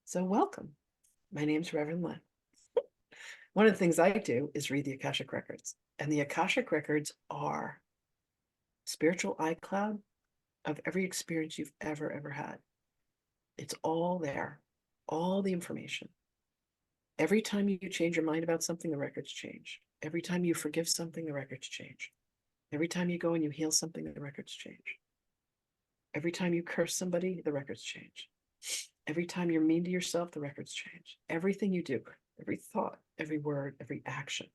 So welcome. My name's Reverend Len. One of the things I do is read the Akashic Records. And the Akashic Records are spiritual iCloud of every experience you've ever had. It's all there, all the information. Every time you change your mind about something, the records change. Every time you forgive something, the records change. Every time you go and you heal something, the records change. Every time you curse somebody, the records change. Every time you're mean to yourself, the records change. Everything you do, every thought, every word, every action,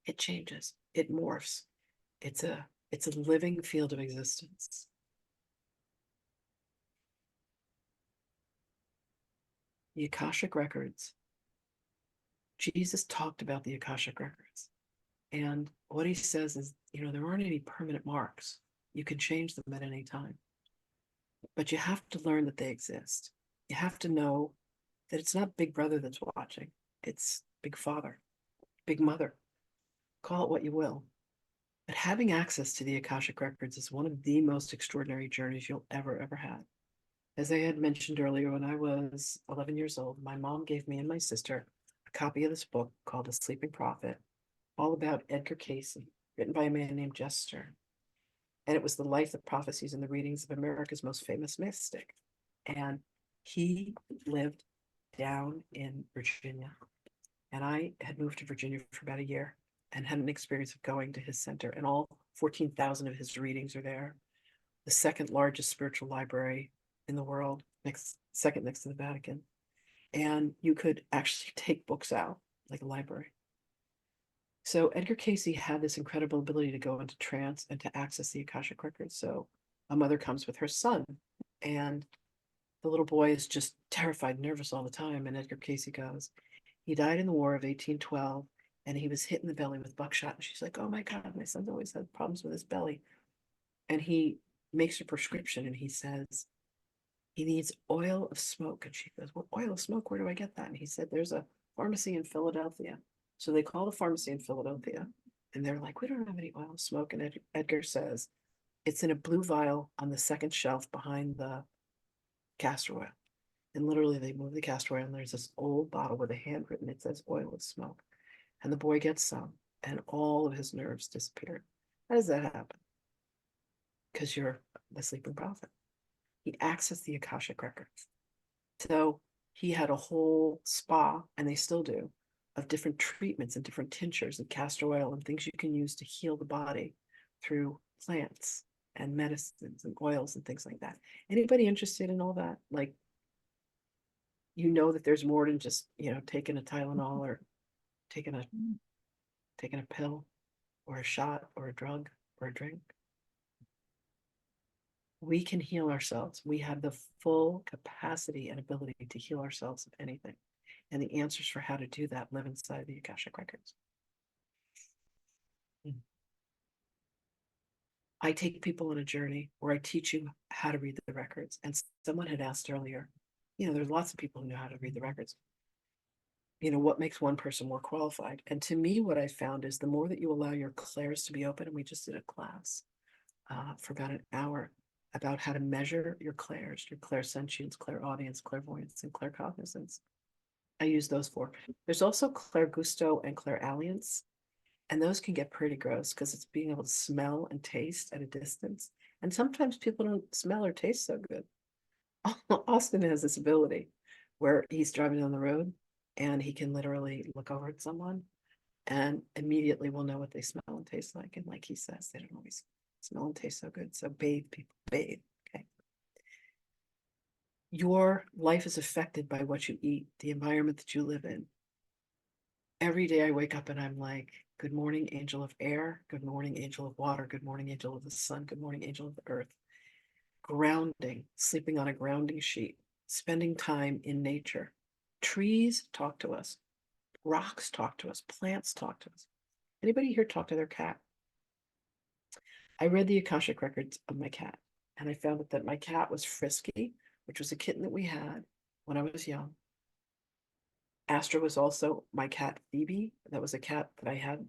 it changes. It morphs. It's a living field of existence. The Akashic Records. Jesus talked about the Akashic Records. And what he says is, there aren't any permanent marks. You can change them at any time. But you have to learn that they exist. You have to know that it's not Big Brother that's watching. It's Big Father, Big Mother. Call it what you will. But having access to the Akashic Records is one of the most extraordinary journeys you'll ever have. As I had mentioned earlier, when I was 11 years old, my mom gave me and my sister a copy of this book called The Sleeping Prophet, all about Edgar Cayce, written by a man named Jester. And it was the life, the prophecies, and the readings of America's most famous mystic. And he lived down in Virginia. And I had moved to Virginia for about a year and had an experience of going to his center. And all 14,000 of his readings are there. The second largest spiritual library in the world, second next to the Vatican. And you could actually take books out like a library. So Edgar Cayce had this incredible ability to go into trance and to access the Akashic Records. So a mother comes with her son, and the little boy is just terrified, nervous all the time. And Edgar Cayce goes, he died in the War of 1812, and he was hit in the belly with buckshot. And she's like, oh my God, my son's always had problems with his belly. And he makes a prescription, and he says, he needs oil of smoke. And she goes, well, oil of smoke, where do I get that? And he said, there's a pharmacy in Philadelphia. So they call the pharmacy in Philadelphia, and they're like, we don't have any oil of smoke. And Edgar says, it's in a blue vial on the second shelf behind the castor oil. And literally they move the castor oil, and there's this old bottle with a handwritten, it says oil of smoke. And the boy gets some, and all of his nerves disappear. How does that happen? Because you're the sleeping prophet. He accessed the Akashic Records. So he had a whole spa, and they still do, of different treatments and different tinctures and castor oil and things you can use to heal the body through plants and medicines and oils and things like that. Anybody interested in all that? Like, that there's more than just, taking a Tylenol or taking a pill or a shot or a drug or a drink. We can heal ourselves. We have the full capacity and ability to heal ourselves of anything. And the answers for how to do that live inside the Akashic Records. I take people on a journey where I teach you how to read the records. And someone had asked earlier, there's lots of people who know how to read the records. What makes one person more qualified? And to me, what I found is the more that you allow your clairs to be open, and we just did a class for about an hour about how to measure your clairs, your clairsentience, clairaudience, clairvoyance, and claircognizance. I use those four. There's also clairgusto and clairalliance, and those can get pretty gross because it's being able to smell and taste at a distance. And sometimes people don't smell or taste so good. Austin has this ability where he's driving down the road and he can literally look over at someone and immediately will know what they smell and taste like. And like he says, they don't always smell and taste so good. So bathe, people, bathe. Okay. Your life is affected by what you eat, the environment that you live in. Every day I wake up and I'm like, good morning, angel of air. Good morning, angel of water. Good morning, angel of the sun. Good morning, angel of the earth. Grounding, sleeping on a grounding sheet, spending time in nature. Trees talk to us. Rocks talk to us. Plants talk to us. Anybody here talk to their cat? I read the Akashic Records of my cat, and I found out that my cat was Frisky, which was a kitten that we had when I was young. Astra was also my cat Phoebe. That was a cat that I had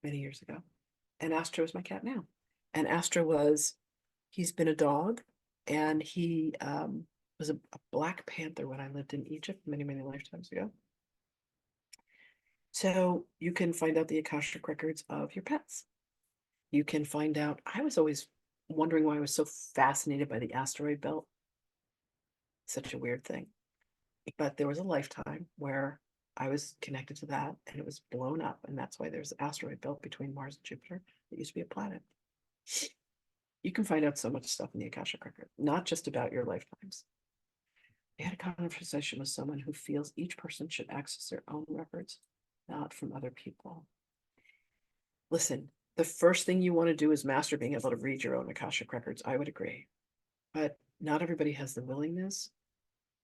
many years ago. And Astra was my cat now. And Astra he's been a dog, and he was a black panther when I lived in Egypt many, many lifetimes ago. So you can find out the Akashic records of your pets. You can find out, I was always wondering why I was so fascinated by the asteroid belt. Such a weird thing. But there was a lifetime where I was connected to that and it was blown up. And that's why there's an asteroid belt between Mars and Jupiter. It used to be a planet. You can find out so much stuff in the Akashic record, not just about your lifetimes. I had a conversation with someone who feels each person should access their own records, not from other people. Listen, the first thing you want to do is master being able to read your own Akashic records. I would agree. But not everybody has the willingness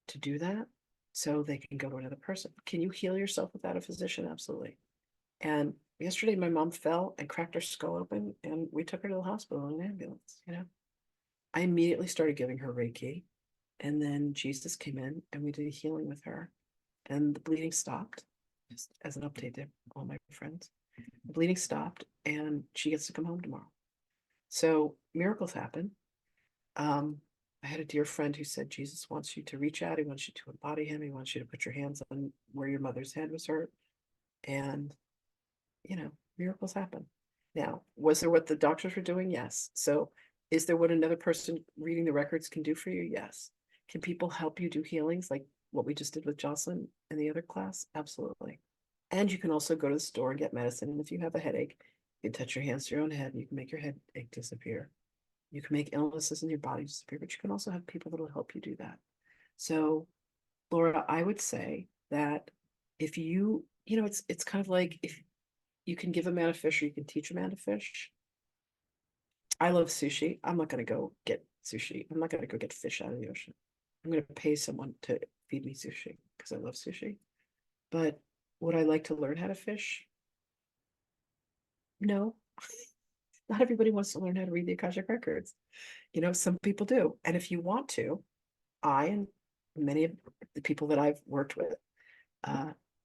to do that, so they can go to another person. Can you heal yourself without a physician? Absolutely. And yesterday, my mom fell and cracked her skull open, and we took her to the hospital in an ambulance. I immediately started giving her Reiki, and then Jesus came in, and we did a healing with her, and the bleeding stopped. Just as an update to all my friends, the bleeding stopped, and she gets to come home tomorrow. So miracles happen. I had a dear friend who said Jesus wants you to reach out. He wants you to embody him. He wants you to put your hands on where your mother's head was hurt. And, miracles happen. Now, was there what the doctors were doing? Yes. So is there what another person reading the records can do for you? Yes. Can people help you do healings like what we just did with Jocelyn in the other class? Absolutely. And you can also go to the store and get medicine. And if you have a headache, you can touch your hands to your own head and you can make your headache disappear. You can make illnesses in your body disappear, but you can also have people that will help you do that. So, Laura, I would say that if it's kind of like if you can give a man a fish or you can teach a man to fish. I love sushi. I'm not going to go get sushi. I'm not going to go get fish out of the ocean. I'm going to pay someone to feed me sushi because I love sushi. But would I like to learn how to fish? No. Not everybody wants to learn how to read the Akashic records. Some people do. And if you want to, I and many of the people that I've worked with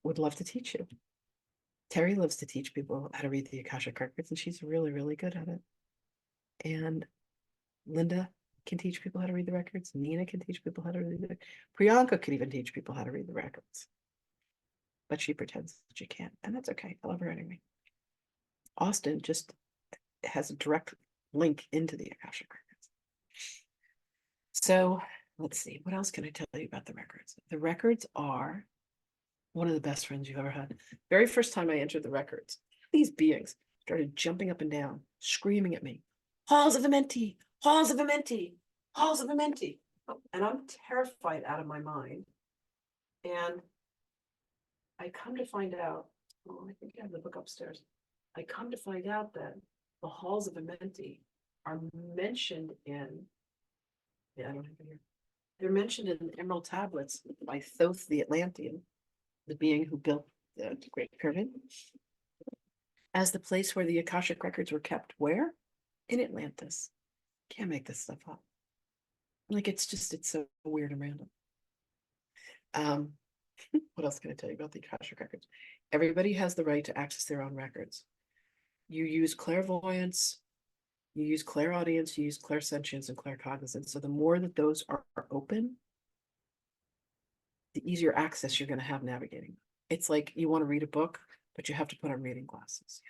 would love to teach you. Terry loves to teach people how to read the Akashic records, and she's really, really good at it. And Linda can teach people how to read the records. Nina can teach people how to read the records. Priyanka could even teach people how to read the records. But she pretends that she can't, and that's okay. I love her anyway. Austin just has a direct link into the Akashic records. So let's see, what else can I tell you about the records? The records are one of the best friends you've ever had. Very first time I entered the records, these beings started jumping up and down, screaming at me, halls of Amenti, halls of Amenti, halls of Amenti. And I'm terrified out of my mind. And I come to find out, I think I have the book upstairs. I come to find out that the halls of Amenti are mentioned in, I don't have it here. They're mentioned in the Emerald Tablets by Thoth the Atlantean, the being who built the Great Pyramid, as the place where the Akashic records were kept. Where? In Atlantis. Can't make this stuff up. It's so weird and random. What else can I tell you about the Akashic records? Everybody has the right to access their own records. You use clairvoyance, you use clairaudience, you use clairsentience and claircognizance. So the more that those are open, the easier access you're going to have navigating. It's like you want to read a book, but you have to put on reading glasses.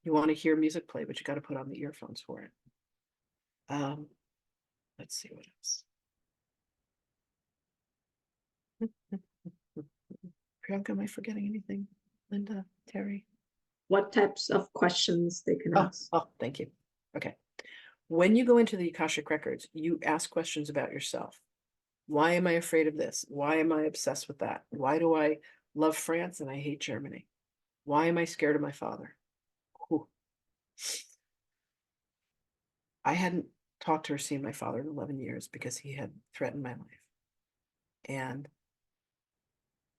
You want to hear music play, but you got to put on the earphones for it. Let's see what else. Priyanka, am I forgetting anything? Linda, Terry? What types of questions they can ask? Oh, thank you. Okay. When you go into the Akashic records, you ask questions about yourself. Why am I afraid of this? Why am I obsessed with that? Why do I love France and I hate Germany? Why am I scared of my father? Whew. I hadn't talked to or seen my father in 11 years because he had threatened my life. And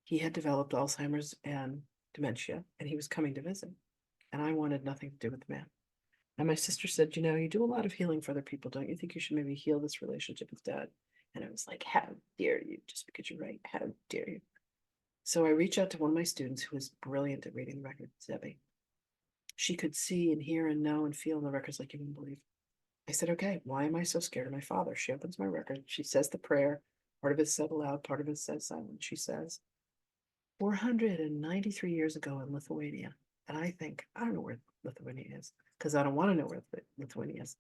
he had developed Alzheimer's and dementia, and he was coming to visit. And I wanted nothing to do with the man. And my sister said, you do a lot of healing for other people. Don't you think you should maybe heal this relationship with Dad? And I was like, how dare you? Just because you're right, how dare you? So I reached out to one of my students who was brilliant at reading the records, Debbie. She could see and hear and know and feel in the records like you wouldn't believe. I said, okay, why am I so scared of my father? She opens my record. She says the prayer. Part of it said aloud, part of it said silent. She says, 493 years ago in Lithuania. And I think, I don't know where Lithuania is, because I don't want to know where Lithuania is.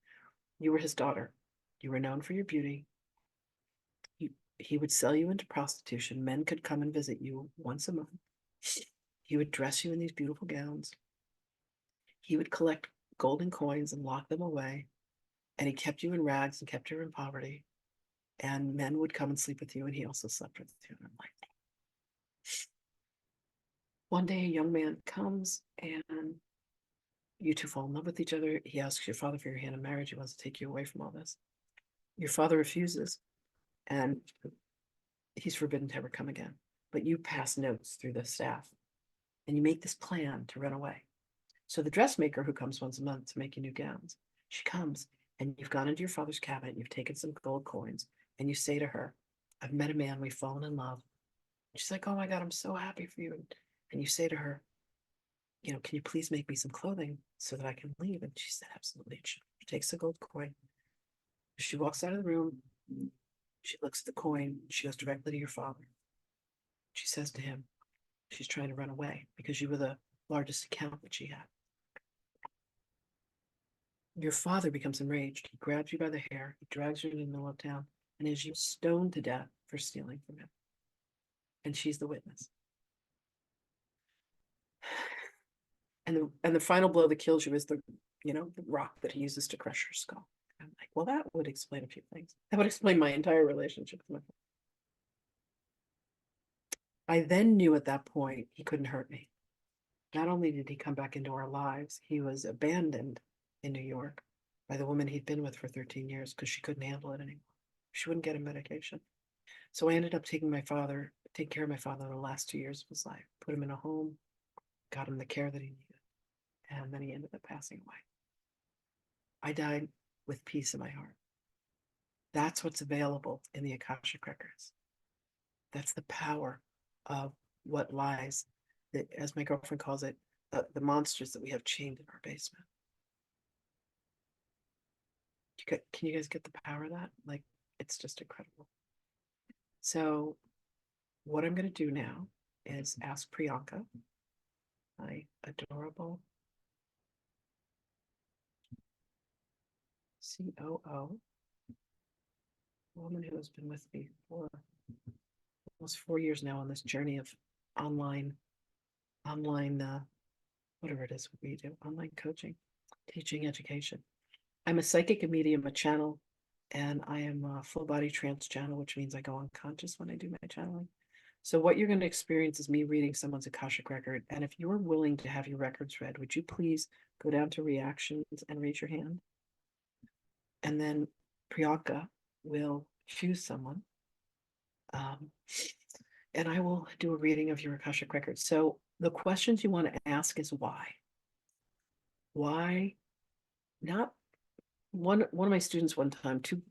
You were his daughter. You were known for your beauty. He would sell you into prostitution. Men could come and visit you once a month. He would dress you in these beautiful gowns. He would collect golden coins and lock them away. And he kept you in rags and kept you in poverty. And men would come and sleep with you, and he also slept with you. And I'm like, one day a young man comes and you two fall in love with each other. He asks your father for your hand in marriage. He wants to take you away from all this. Your father refuses, and he's forbidden to ever come again. But you pass notes through the staff, and you make this plan to run away. So the dressmaker who comes once a month to make you new gowns, she comes, and you've gone into your father's cabinet, you've taken some gold coins, and you say to her, I've met a man, we've fallen in love. She's like, oh my God, I'm so happy for you. And you say to her, can you please make me some clothing so that I can leave? And she said, absolutely. She takes the gold coin. She walks out of the room. She looks at the coin. She goes directly to your father. She says to him, she's trying to run away because you were the largest account that she had. Your father becomes enraged. He grabs you by the hair. He drags you to the middle of town and is you stoned to death for stealing from him. And she's the witness. And the final blow that kills you is the rock that he uses to crush your skull. I'm like, well, that would explain a few things. That would explain my entire relationship with my father. I then knew at that point he couldn't hurt me. Not only did he come back into our lives, he was abandoned in New York by the woman he'd been with for 13 years because she couldn't handle it anymore. She wouldn't get him medication. So I ended up taking care of my father the last 2 years of his life, put him in a home, got him the care that he needed. And then he ended up passing away. I died with peace in my heart. That's what's available in the Akashic records. That's the power of what lies, as my girlfriend calls it, the monsters that we have chained in our basement. Can you guys get the power of that? Like, it's just incredible. So what I'm going to do now is ask Priyanka, my adorable COO, woman who has been with me for almost 4 years now on this journey of online, whatever it is we do, online coaching, teaching, education. I'm a psychic, a medium, a channel, and I am a full body trance channel, which means I go unconscious when I do my channeling. So what you're going to experience is me reading someone's Akashic record. And if you're willing to have your records read, would you please go down to reactions and raise your hand? And then Priyanka will choose someone. And I will do a reading of your Akashic records. So the questions you want to ask is why? Why? Not one of my students one time, two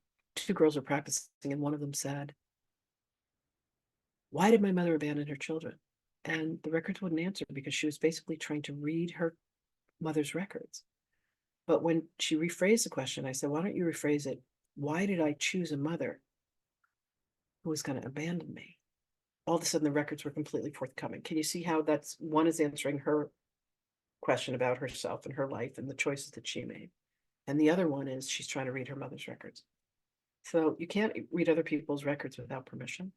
girls were practicing, and one of them said, why did my mother abandon her children? And the records wouldn't answer because she was basically trying to read her mother's records. But when she rephrased the question, I said, why don't you rephrase it? Why did I choose a mother who was going to abandon me? All of a sudden, the records were completely forthcoming. Can you see how that's one is answering her question about herself and her life and the choices that she made? And the other one is she's trying to read her mother's records. So you can't read other people's records without permission.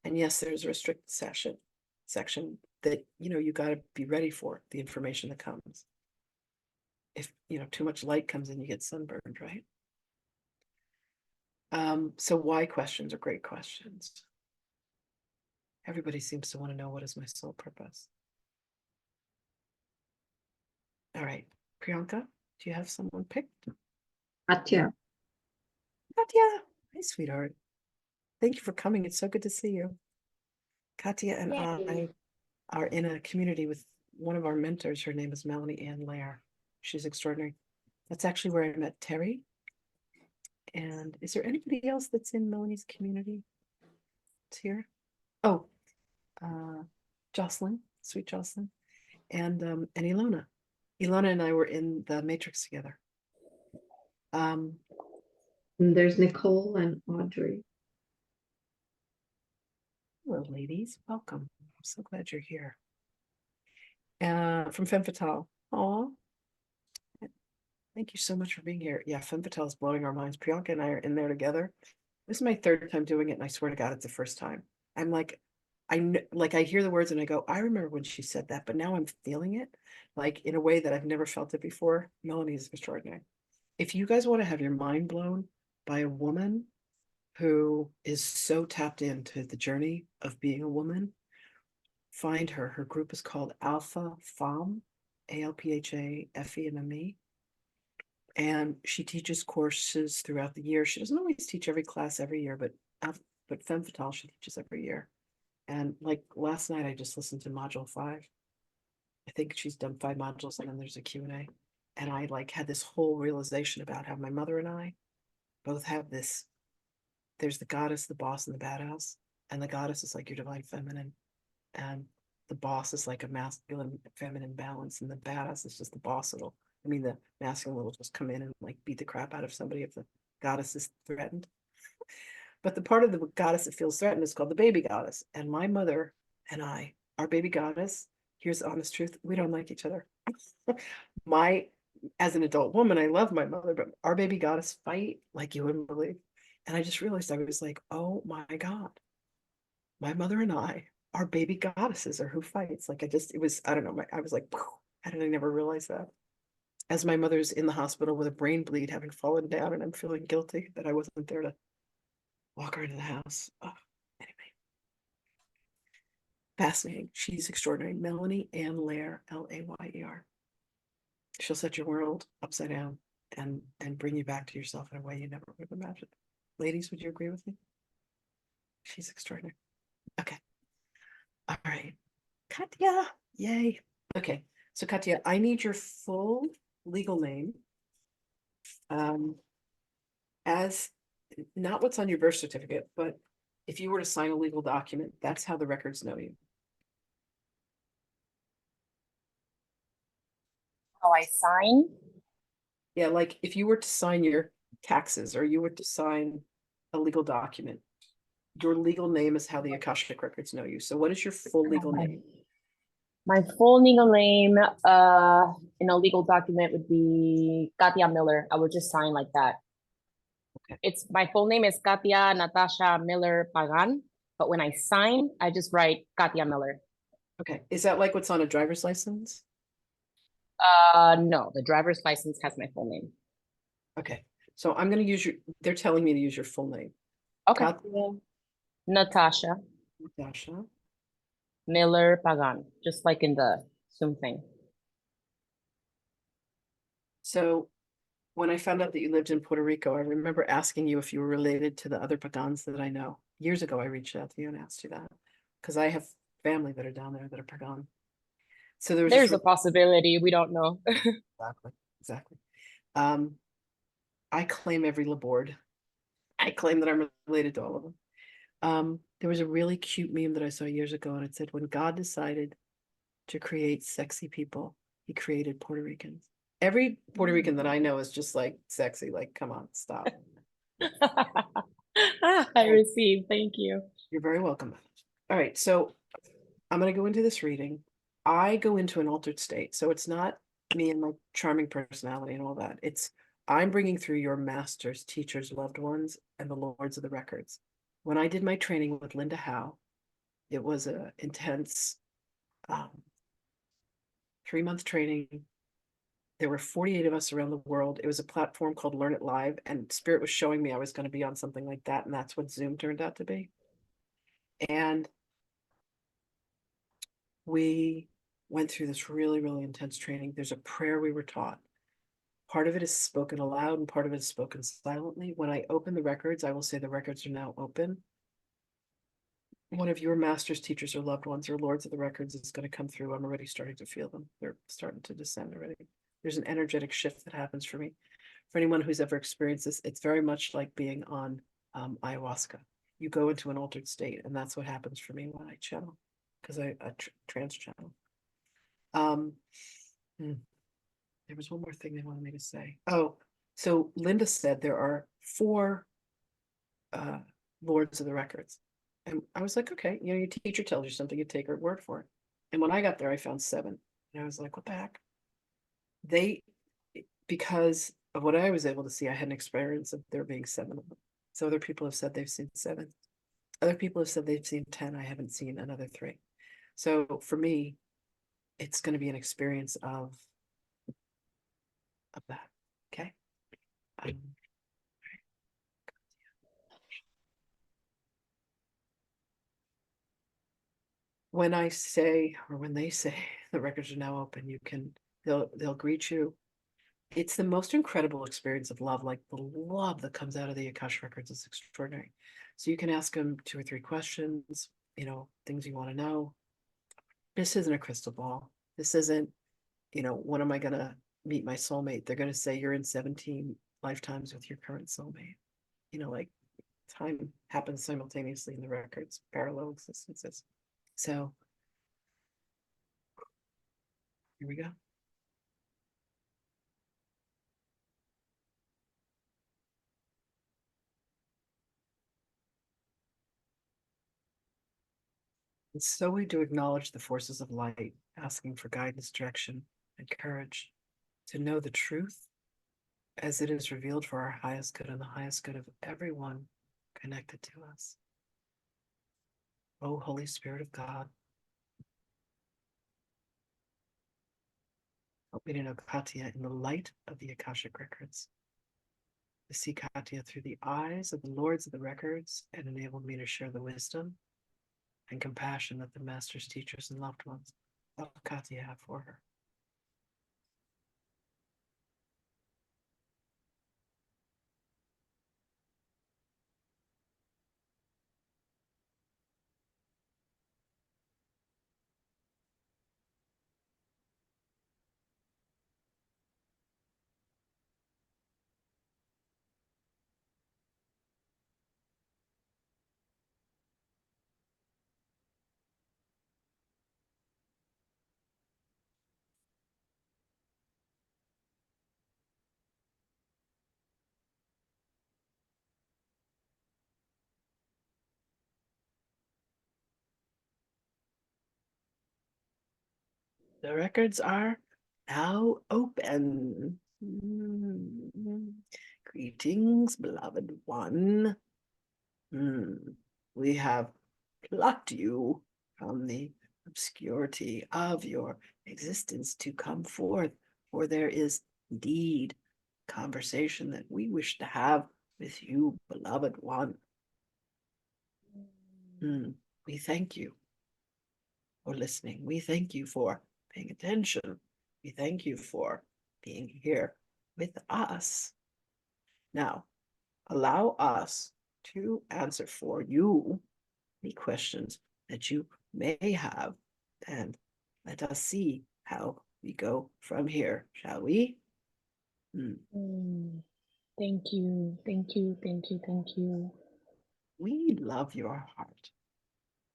And yes, there's a restricted section that, you got to be ready for the information that comes. If, too much light comes in, you get sunburned, right? So why questions are great questions. Everybody seems to want to know, what is my soul purpose? All right, Priyanka, do you have someone picked? Katya. Katya, hi, sweetheart. Thank you for coming. It's so good to see you. Katya and I are in a community with one of our mentors. Her name is Melanie Ann Lair. She's extraordinary. That's actually where I met Terry. And is there anybody else that's in Melanie's community? It's here. Oh, Jocelyn, sweet Jocelyn, and Ilona. Ilona and I were in the Matrix together. And there's Nicole and Audrey. ladies. Welcome. I'm so glad you're here. From Femme Fatale. Aw. Thank you so much for being here. Yeah, Femme Fatale is blowing our minds. Priyanka and I are in there together. This is my third time doing it, and I swear to God, it's the first time. I'm like, I hear the words and I go, I remember when she said that, but now I'm feeling it like in a way that I've never felt it before. Melanie is extraordinary. If you guys want to have your mind blown by a woman who is so tapped into the journey of being a woman, find her. Her group is called Alpha Femme, ALPHAFEMME. And she teaches courses throughout the year. She doesn't always teach every class every year, but Femme Fatale she teaches every year. And like last night, I just listened to module 5. I think she's done 5 modules, and then there's a Q&A. And I like had this whole realization about how my mother and I both have this. There's the goddess, the boss, and the badass. And the goddess is like your divine feminine, and the boss is like a masculine feminine balance, and the badass is just the boss. The masculine will just come in and like beat the crap out of somebody if the goddess is threatened. But the part of the goddess that feels threatened is called the baby goddess. And my mother and I, our baby goddess, here's the honest truth, we don't like each other. As an adult woman, I love my mother, but our baby goddess fight like you wouldn't believe. And I just realized, I was like, oh my God, my mother and I, our baby goddesses are who fights. Like I don't know, I was like, how did I never realize that? As my mother's in the hospital with a brain bleed, having fallen down, and I'm feeling guilty that I wasn't there to walk her into the house. Oh, anyway, fascinating. She's extraordinary. Melanie Ann Layer, Layer. She'll set your world upside down and bring you back to yourself in a way you never would have imagined. Ladies, would you agree with me? She's extraordinary. Okay. All right. Katya, yay. Okay. So Katya, I need your full legal name. As not what's on your birth certificate, but if you were to sign a legal document, that's how the records know you. How I sign? Yeah, like if you were to sign your taxes or you were to sign a legal document, your legal name is how the Akashic records know you. So what is your full legal name? My full legal name in a legal document would be Katia Miller. I would just sign like that. Okay. It's my full name is Katia Natasha Miller Pagan, but when I sign, I just write Katia Miller. Okay. Is that like what's on a driver's license? No, the driver's license has my full name. Okay. So I'm going to use they're telling me to use your full name. Okay. Katya Natasha Natasha Miller Pagan, just like in the Zoom thing. So when I found out that you lived in Puerto Rico, I remember asking you if you were related to the other Pagans that I know. Years ago, I reached out to you and asked you that because I have family that are down there that are Pagan. So There's a possibility. We don't know. Exactly. I claim every Laborde. I claim that I'm related to all of them. There was a really cute meme that I saw years ago, and it said, when God decided to create sexy people, he created Puerto Ricans. Every Puerto Rican that I know is just like sexy. Like, come on, stop. I receive. Thank you. You're very welcome. All right. So I'm going to go into this reading. I go into an altered state. So it's not me and my charming personality and all that. I'm bringing through your masters, teachers, loved ones, and the lords of the records. When I did my training with Linda Howe, it was an intense 3-month training. There were 48 of us around the world. It was a platform called Learn It Live, and Spirit was showing me I was going to be on something like that, and that's what Zoom turned out to be. And we went through this really, really intense training. There's a prayer we were taught. Part of it is spoken aloud and part of it is spoken silently. When I open the records, I will say the records are now open. One of your masters, teachers, or loved ones or lords of the records is going to come through. I'm already starting to feel them. They're starting to descend already. There's an energetic shift that happens for me. For anyone who's ever experienced this, it's very much like being on ayahuasca. You go into an altered state, and that's what happens for me when I channel, because I trance channel. There was one more thing they wanted me to say. Oh, so Linda said there are 4 lords of the records. And I was like, okay, you know, your teacher tells you something, you take her word for it. And when I got there, I found 7. And I was like, what the heck? They, because of what I was able to see, I had an experience of there being 7 of them. So other people have said they've seen 7. Other people have said they've seen 10. I haven't seen another 3. So for me, it's going to be an experience of that. Okay. Um, when I say, or when they say the records are now open, you can, they'll greet you. It's the most incredible experience of love. Like the love that comes out of the Akashic records is extraordinary. So you can ask them 2 or 3 questions, you know, things you want to know. This isn't a crystal ball. This isn't, you know, when am I going to meet my soulmate? They're going to say you're in 17 lifetimes with your current soulmate. You know, like time happens simultaneously in the records, parallel existences. So here we go. And so we do acknowledge the forces of light, asking for guidance, direction, and courage to know the truth as it is revealed for our highest good and the highest good of everyone connected to us. O Holy Spirit of God, help me to know Katya in the light of the Akashic records, to see Katya through the eyes of the Lords of the records, and enable me to share the wisdom and compassion that the masters, teachers, and loved ones of Katya have for her. The records are now open. Greetings, beloved one. We have plucked you from the obscurity of your existence to come forth, for there is indeed conversation that we wish to have with you, beloved one. We thank you for listening. We thank you for paying attention. We thank you for being here with us. Now, allow us to answer for you any questions that you may have, and let us see how we go from here, shall we? Thank you, thank you, thank you, thank you. We love your heart.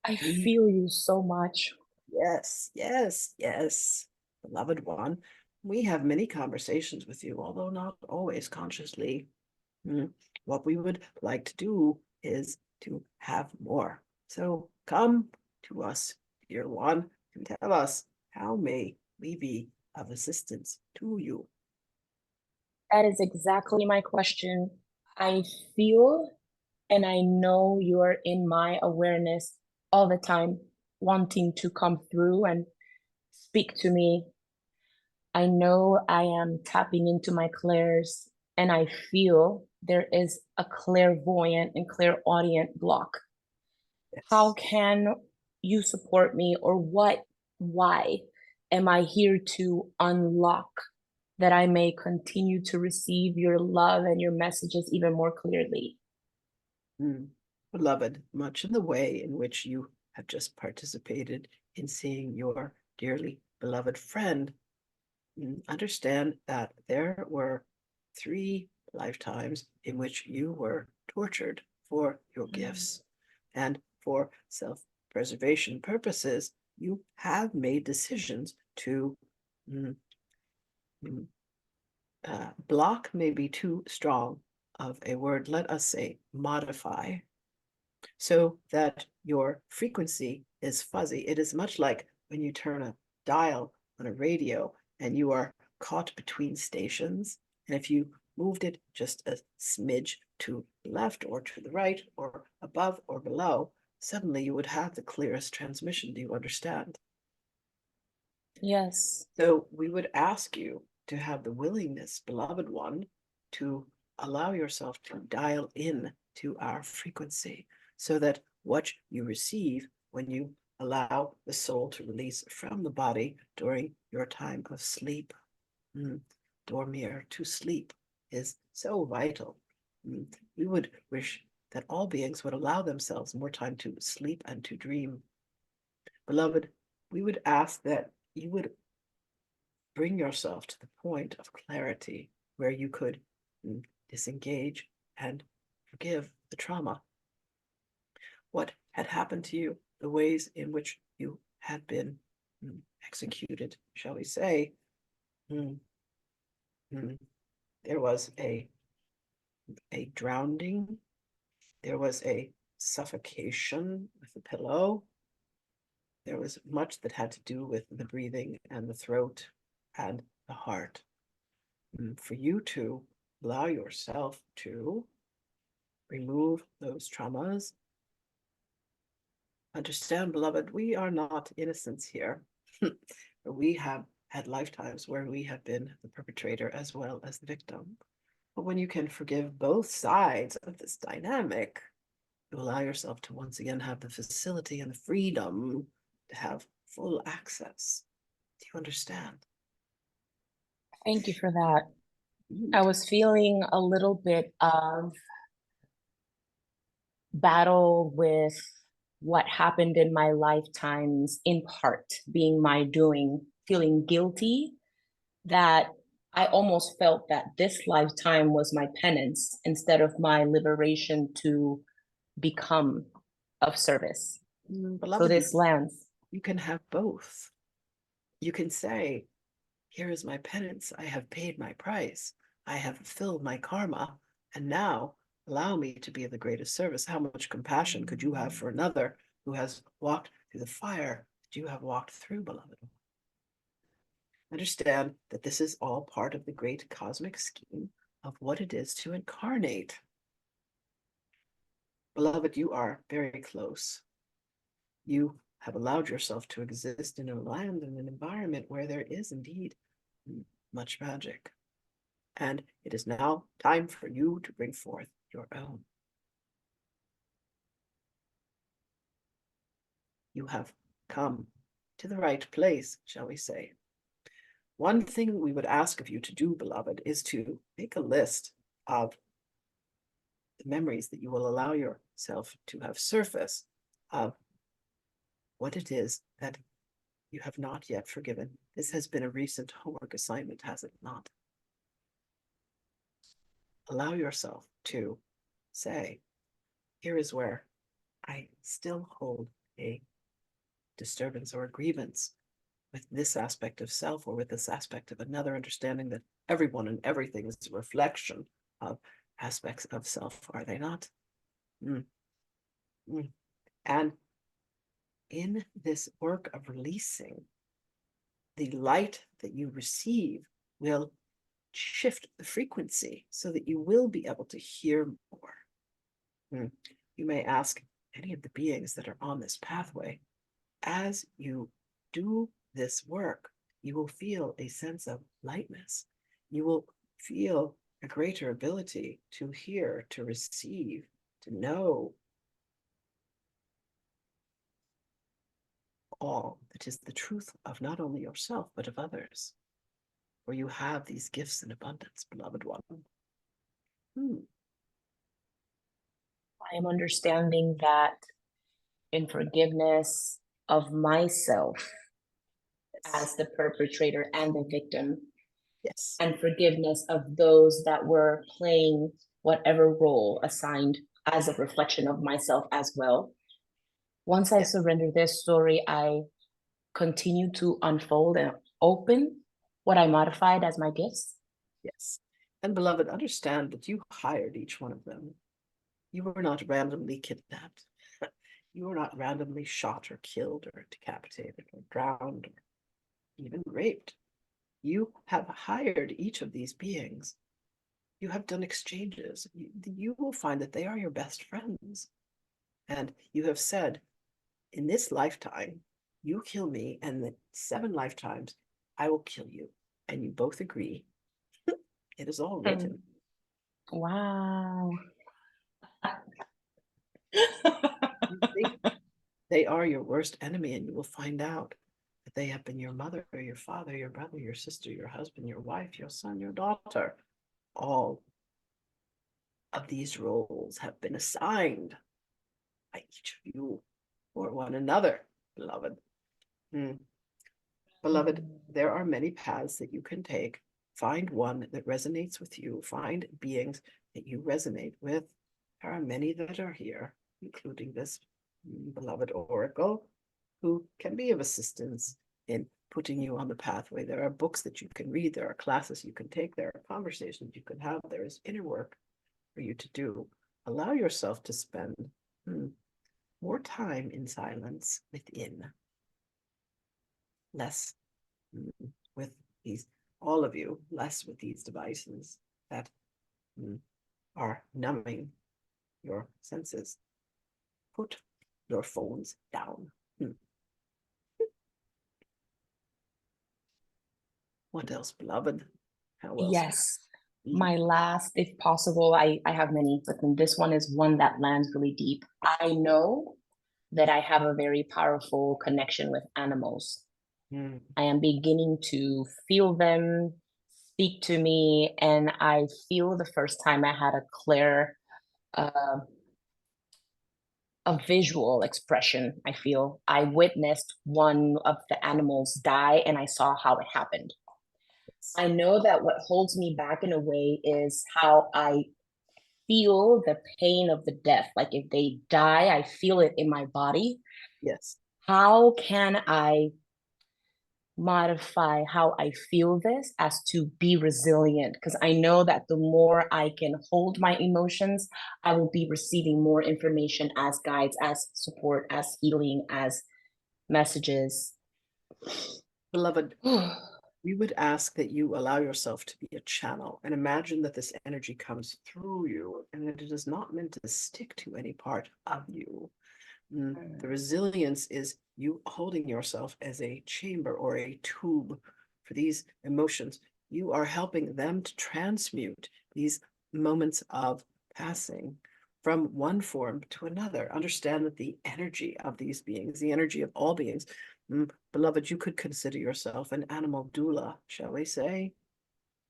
I feel you so much. Yes, yes, yes, beloved one. We have many conversations with you, although not always consciously. What we would like to do is to have more. So come to us, dear one, and tell us, how may we be of assistance to you? That is exactly my question. I feel and I know you're in my awareness all the time, wanting to come through and speak to me. I know I am tapping into my clairs, and I feel there is a clairvoyant and clairaudient block. Yes. How can you support me, or why am I here to unlock that I may continue to receive your love and your messages even more clearly? Beloved, much in the way in which you have just participated in seeing your dearly beloved friend, understand that there were 3 lifetimes in which you were tortured for your gifts, and for self-preservation purposes, you have made decisions to block, may be too strong of a word, let us say modify so that your frequency is fuzzy. It is much like when you turn a dial on a radio and you are caught between stations. And if you moved it just a smidge to the left or to the right or above or below, suddenly you would have the clearest transmission. Do you understand? Yes. So we would ask you to have the willingness, beloved one, to allow yourself to dial in to our frequency so that what you receive when you allow the soul to release from the body during your time of sleep, dormir, to sleep, is so vital. We would wish that all beings would allow themselves more time to sleep and to dream. Beloved, we would ask that you would bring yourself to the point of clarity where you could disengage and forgive the trauma. What had happened to you, the ways in which you had been executed, shall we say. There was a drowning, there was a suffocation with the pillow. There was much that had to do with the breathing and the throat and the heart. For you to allow yourself to remove those traumas. Understand, beloved, we are not innocents here. We have had lifetimes where we have been the perpetrator as well as the victim. But when you can forgive both sides of this dynamic, you allow yourself to once again have the facility and the freedom to have full access. Do you understand? Thank you for that. I was feeling a little bit of battle with what happened in my lifetimes, in part being my doing, feeling guilty that I almost felt that this lifetime was my penance instead of my liberation to become of service. So Beloved, this lands. you can have both. You can say, here is my penance. I have paid my price. I have fulfilled my karma. And now allow me to be of the greatest service. How much compassion could you have for another who has walked through the fire that you have walked through, beloved? Understand that this is all part of the great cosmic scheme of what it is to incarnate. Beloved, you are very close. You have allowed yourself to exist in a land and an environment where there is indeed much magic. And it is now time for you to bring forth your own. You have come to the right place, shall we say. One thing we would ask of you to do, beloved, is to make a list of the memories that you will allow yourself to have surface of what it is that you have not yet forgiven. This has been a recent homework assignment, has it not? Allow yourself to say, here is where I still hold a disturbance or a grievance with this aspect of self or with this aspect of another, understanding that everyone and everything is a reflection of aspects of self, are they not? And in this work of releasing, the light that you receive will shift the frequency so that you will be able to hear more. You may ask any of the beings that are on this pathway, as you do this work, you will feel a sense of lightness. You will feel a greater ability to hear, to receive, to know all that is the truth of not only yourself, but of others. For you have these gifts in abundance, beloved one. I am understanding that in forgiveness of myself as the perpetrator and the victim, yes, and forgiveness of those that were playing whatever role assigned as a reflection of myself as well. Once I surrender this story, I continue to unfold and open what I modified as my gifts. Yes. And beloved, understand that you hired each one of them. You were not randomly kidnapped. You were not randomly shot or killed or decapitated or drowned or even raped. You have hired each of these beings. You have done exchanges. You will find that they are your best friends. And you have said, in this lifetime, you kill me, and the 7 lifetimes, I will kill you. And you both agree. It is all written. Wow. You think they are your worst enemy, and you will find out that they have been your mother, or your father, your brother, your sister, your husband, your wife, your son, your daughter. All of these roles have been assigned by each of you for one another, beloved. Beloved, there are many paths that you can take. Find one that resonates with you. Find beings that you resonate with. There are many that are here, including this beloved oracle, who can be of assistance in putting you on the pathway. There are books that you can read. There are classes you can take. There are conversations you can have. There is inner work for you to do. Allow yourself to spend more time in silence within, less with these, all of you, less with these devices that are numbing your senses. Put your phones down. What else, beloved? How else? Yes. My last, if possible, I have many, but then this one is one that lands really deep. I know that I have a very powerful connection with animals. I am beginning to feel them speak to me, and I feel the first time I had a clear, a visual expression. I feel I witnessed one of the animals die, and I saw how it happened. I know that what holds me back in a way is how I feel the pain of the death. Like if they die, I feel it in my body. Yes. How can I modify how I feel this as to be resilient? Because I know that the more I can hold my emotions, I will be receiving more information as guides, as support, as healing, as messages. Beloved, we would ask that you allow yourself to be a channel and imagine that this energy comes through you and that it is not meant to stick to any part of you. The resilience is you holding yourself as a chamber or a tube for these emotions. You are helping them to transmute these moments of passing from one form to another. Understand that the energy of these beings, the energy of all beings, beloved, you could consider yourself an animal doula, shall we say?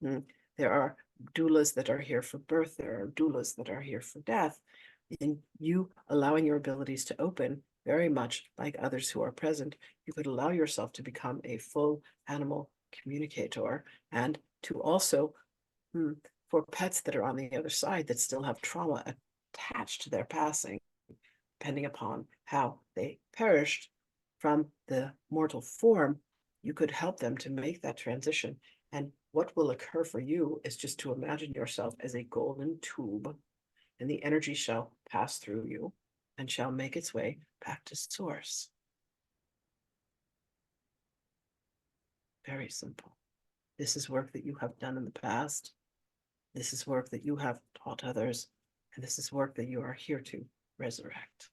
There are doulas that are here for birth. There are doulas that are here for death. In you allowing your abilities to open, very much like others who are present, you could allow yourself to become a full animal communicator, and to also, for pets that are on the other side that still have trauma attached to their passing, depending upon how they perished from the mortal form, you could help them to make that transition. And what will occur for you is just to imagine yourself as a golden tube, and the energy shall pass through you and shall make its way back to source. Very simple. This is work that you have done in the past. This is work that you have taught others. And this is work that you are here to resurrect.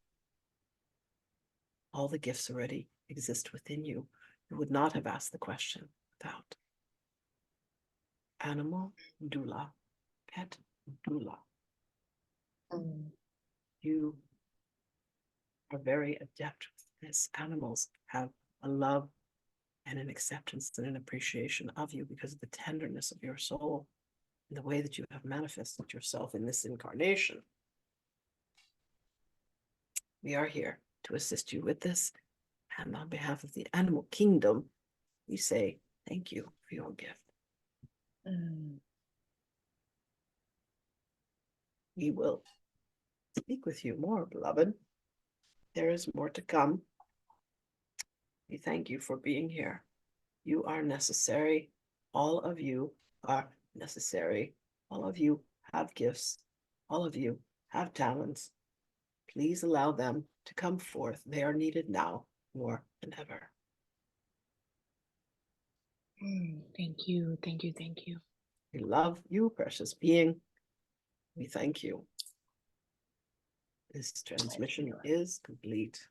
All the gifts already exist within you. You would not have asked the question without. Animal doula, pet doula. You are very adept with this. Animals have a love and an acceptance and an appreciation of you because of the tenderness of your soul and the way that you have manifested yourself in this incarnation. We are here to assist you with this. And on behalf of the animal kingdom, we say thank you for your gift. We will speak with you more, beloved. There is more to come. We thank you for being here. You are necessary. All of you are necessary. All of you have gifts. All of you have talents. Please allow them to come forth. They are needed now more than ever. Thank you, thank you, thank you. We love you, precious being. We thank you. This transmission is complete.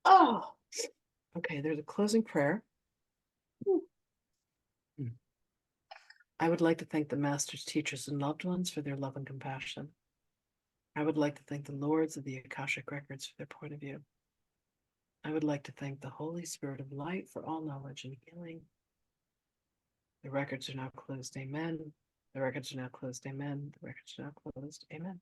Oh, okay. There's a closing prayer. I would like to thank the masters, teachers, and loved ones for their love and compassion. I would like to thank the lords of the Akashic records for their point of view. I would like to thank the Holy Spirit of light for all knowledge and healing. The records are now closed. Amen. The records are now closed. Amen. The records are now closed. Amen.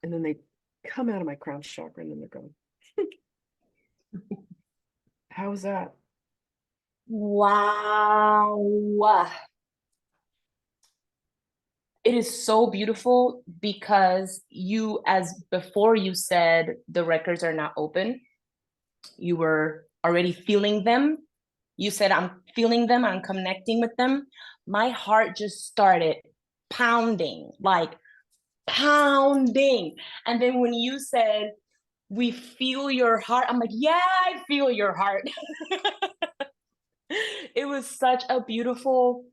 And then they come out of my crown chakra and then they're gone. How was that? Wow. It is so beautiful because you, as before you said the records are not open, you were already feeling them. You said, I'm feeling them, I'm connecting with them. My heart just started pounding, like pounding. And then when you said, we feel your heart, I'm like, yeah, I feel your heart. It was such a beautiful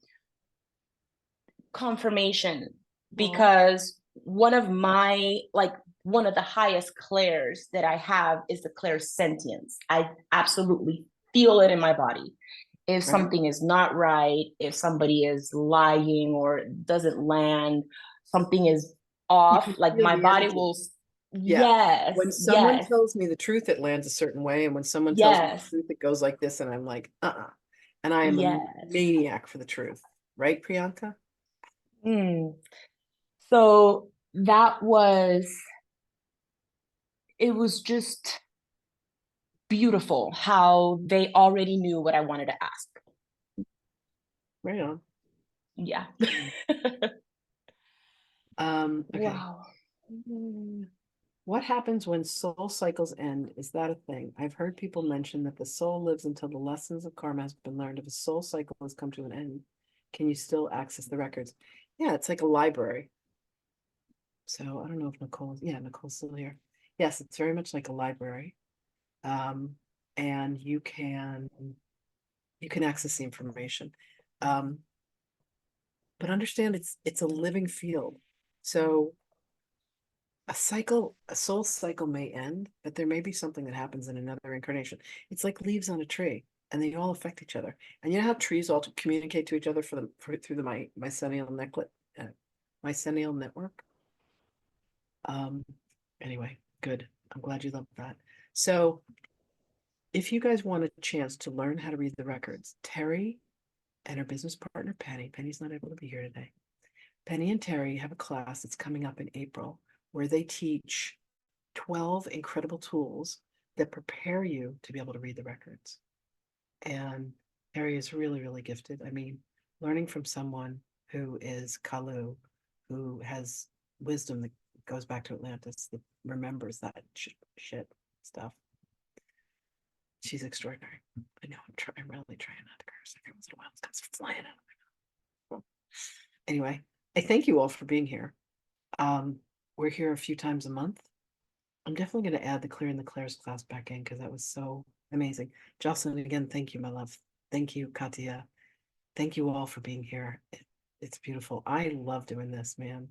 confirmation because one of the highest clairs that I have is the clairsentience. I absolutely feel it in my body. If something is not right, if somebody is lying or doesn't land, something is off, like my body will. Yes. When someone tells me the truth, it lands a certain way. And when someone tells me the truth, it goes like this. And I'm like, And I am a maniac for the truth. Right, Priyanka? So it was just beautiful how they already knew what I wanted to ask. Right on. Yeah. Okay. Wow. What happens when soul cycles end? Is that a thing? I've heard people mention that the soul lives until the lessons of karma has been learned. If a soul cycle has come to an end, can you still access the records? Yeah, it's like a library. So I don't know if Nicole's still here. Yes, it's very much like a library. And you can access the information. But understand it's a living field. So a soul cycle may end, but there may be something that happens in another incarnation. It's like leaves on a tree, and they all affect each other. And you know how trees all communicate to each other through the mycelial network. Anyway, good. I'm glad you love that. So if you guys want a chance to learn how to read the records, Terry and her business partner, Penny's not able to be here today. Penny and Terry have a class that's coming up in April where they teach 12 incredible tools that prepare you to be able to read the records. And Terry is really, really gifted. I mean, learning from someone who is Kalu, who has wisdom that goes back to Atlantis, that remembers that shit stuff. She's extraordinary. I know. I'm really trying not to curse every once in a while. It's comes flying out of my mouth. Anyway, I thank you all for being here. We're here a few times a month. I'm definitely going to add the Clearing the Clairs class back in because that was so amazing. Jocelyn, again, thank you, my love. Thank you, Katia. Thank you all for being here. It's beautiful. I love doing this, man.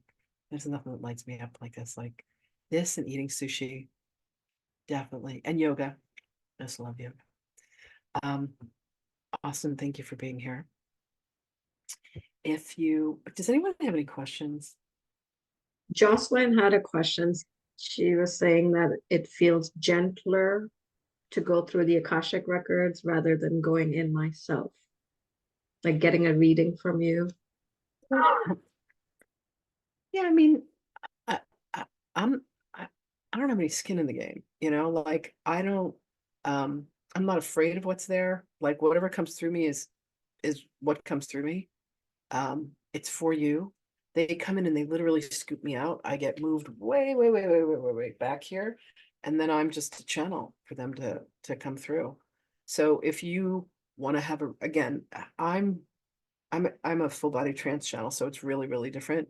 There's nothing that lights me up like this. Like this and eating sushi, definitely. And yoga. Just love yoga. Austin, thank you for being here. Does anyone have any questions? Jocelyn had a question. She was saying that it feels gentler to go through the Akashic records rather than going in myself, like getting a reading from you. Yeah, I mean, I don't have any skin in the game, like I'm not afraid of what's there. Like whatever comes through me is what comes through me. It's for you. They come in and they literally scoop me out. I get moved way, way, way, way, way, way, way back here. And then I'm just a channel for them to come through. So if you want to have a, again, I'm a full body trance channel, so it's really, really different.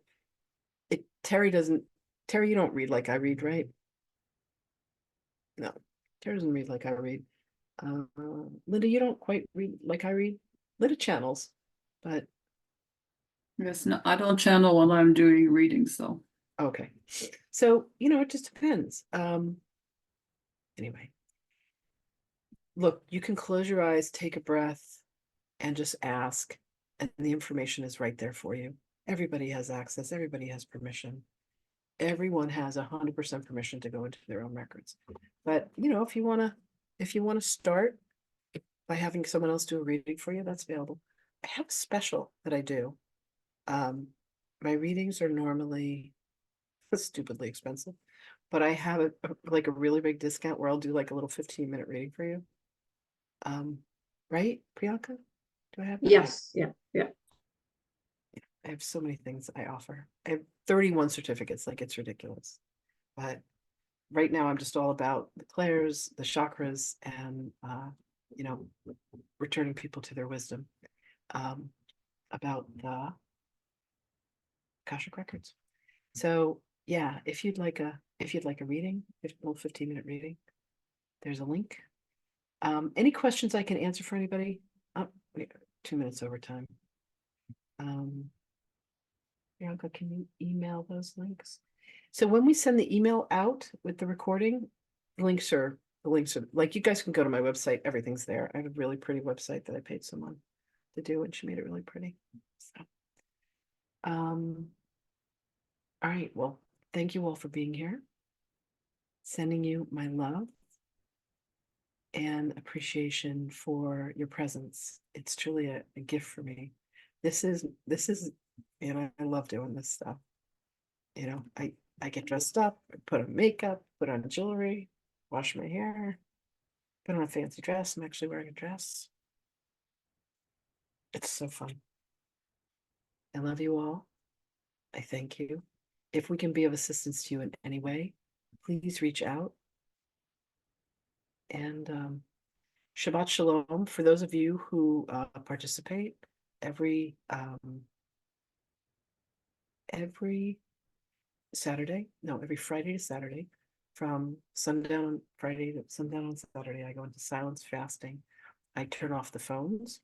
Terry doesn't, Terry, you don't read like I read, right? No, Terry doesn't read like I read. Linda, you don't quite read like I read. Linda channels, but Yes, no, I don't channel while I'm doing readings, though. okay. So, it just depends. Anyway, look, you can close your eyes, take a breath, and just ask, and the information is right there for you. Everybody has access, everybody has permission. Everyone has 100% permission to go into their own records. But, if you want to start by having someone else do a reading for you, that's available. I have a special that I do. My readings are normally stupidly expensive, but I have like a really big discount where I'll do like a little 15-minute reading for you. Right, Priyanka? Do I have that? Yes, yeah, yeah. I have so many things I offer. I have 31 certificates, like it's ridiculous. But right now I'm just all about the clairs, the chakras, and returning people to their wisdom. About the Akashic records. So yeah, if you'd like a reading, a little 15-minute reading, there's a link. Any questions I can answer for anybody? Oh, 2 minutes over time. Bianca, can you email those links? So when we send the email out with the recording, the links are like, you guys can go to my website, everything's there. I have a really pretty website that I paid someone to do, and she made it really pretty. So all right, well, thank you all for being here. Sending you my love and appreciation for your presence. It's truly a gift for me. This is, I love doing this stuff. I get dressed up, I put on makeup, put on jewelry, wash my hair, put on a fancy dress. I'm actually wearing a dress. It's so fun. I love you all. I thank you. If we can be of assistance to you in any way, please reach out. And Shabbat Shalom for those of you who participate every Saturday, no, every Friday to Saturday, from sundown on Friday to sundown on Saturday, I go into silence fasting. I turn off the phones.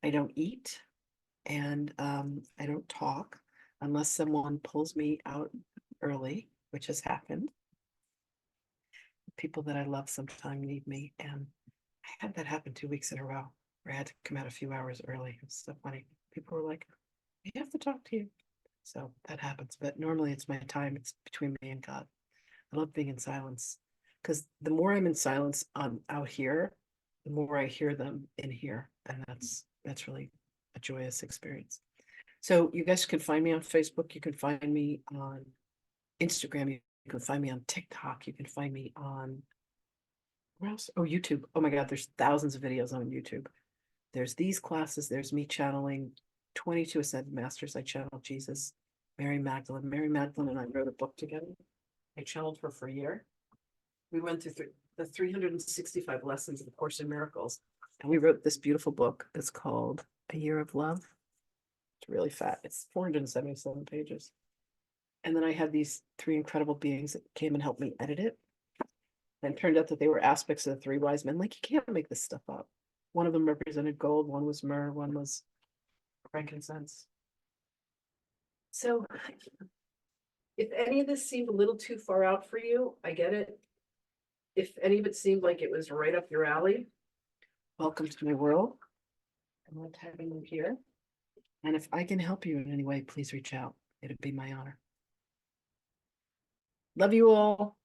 I don't eat, and I don't talk unless someone pulls me out early, which has happened. People that I love sometimes need me, and I had that happen 2 weeks in a row where I had to come out a few hours early. It was so funny. People were like, "We have to talk to you." So that happens, but normally it's my time. It's between me and God. I love being in silence because the more I'm in silence out here, the more I hear them in here, and that's really a joyous experience. So you guys can find me on Facebook. You can find me on Instagram. You can find me on TikTok. You can find me on where else? Oh, YouTube. Oh my God, there's thousands of videos on YouTube. There's these classes. There's me channeling 22 Ascended Masters. I channeled Jesus, Mary Magdalene. Mary Magdalene and I wrote a book together. I channeled her for a year. We went through the 365 lessons of the Course in Miracles, and we wrote this beautiful book. It's called A Year of Love. It's really fat. It's 477 pages. And then I had these three incredible beings that came and helped me edit it. And it turned out that they were aspects of the three wise men. Like, you can't make this stuff up. One of them represented gold, one was myrrh, one was frankincense. So if any of this seemed a little too far out for you, I get it. If any of it seemed like it was right up your alley, welcome to my world. I loved having you here. And if I can help you in any way, please reach out. It'd be my honor. Love you all.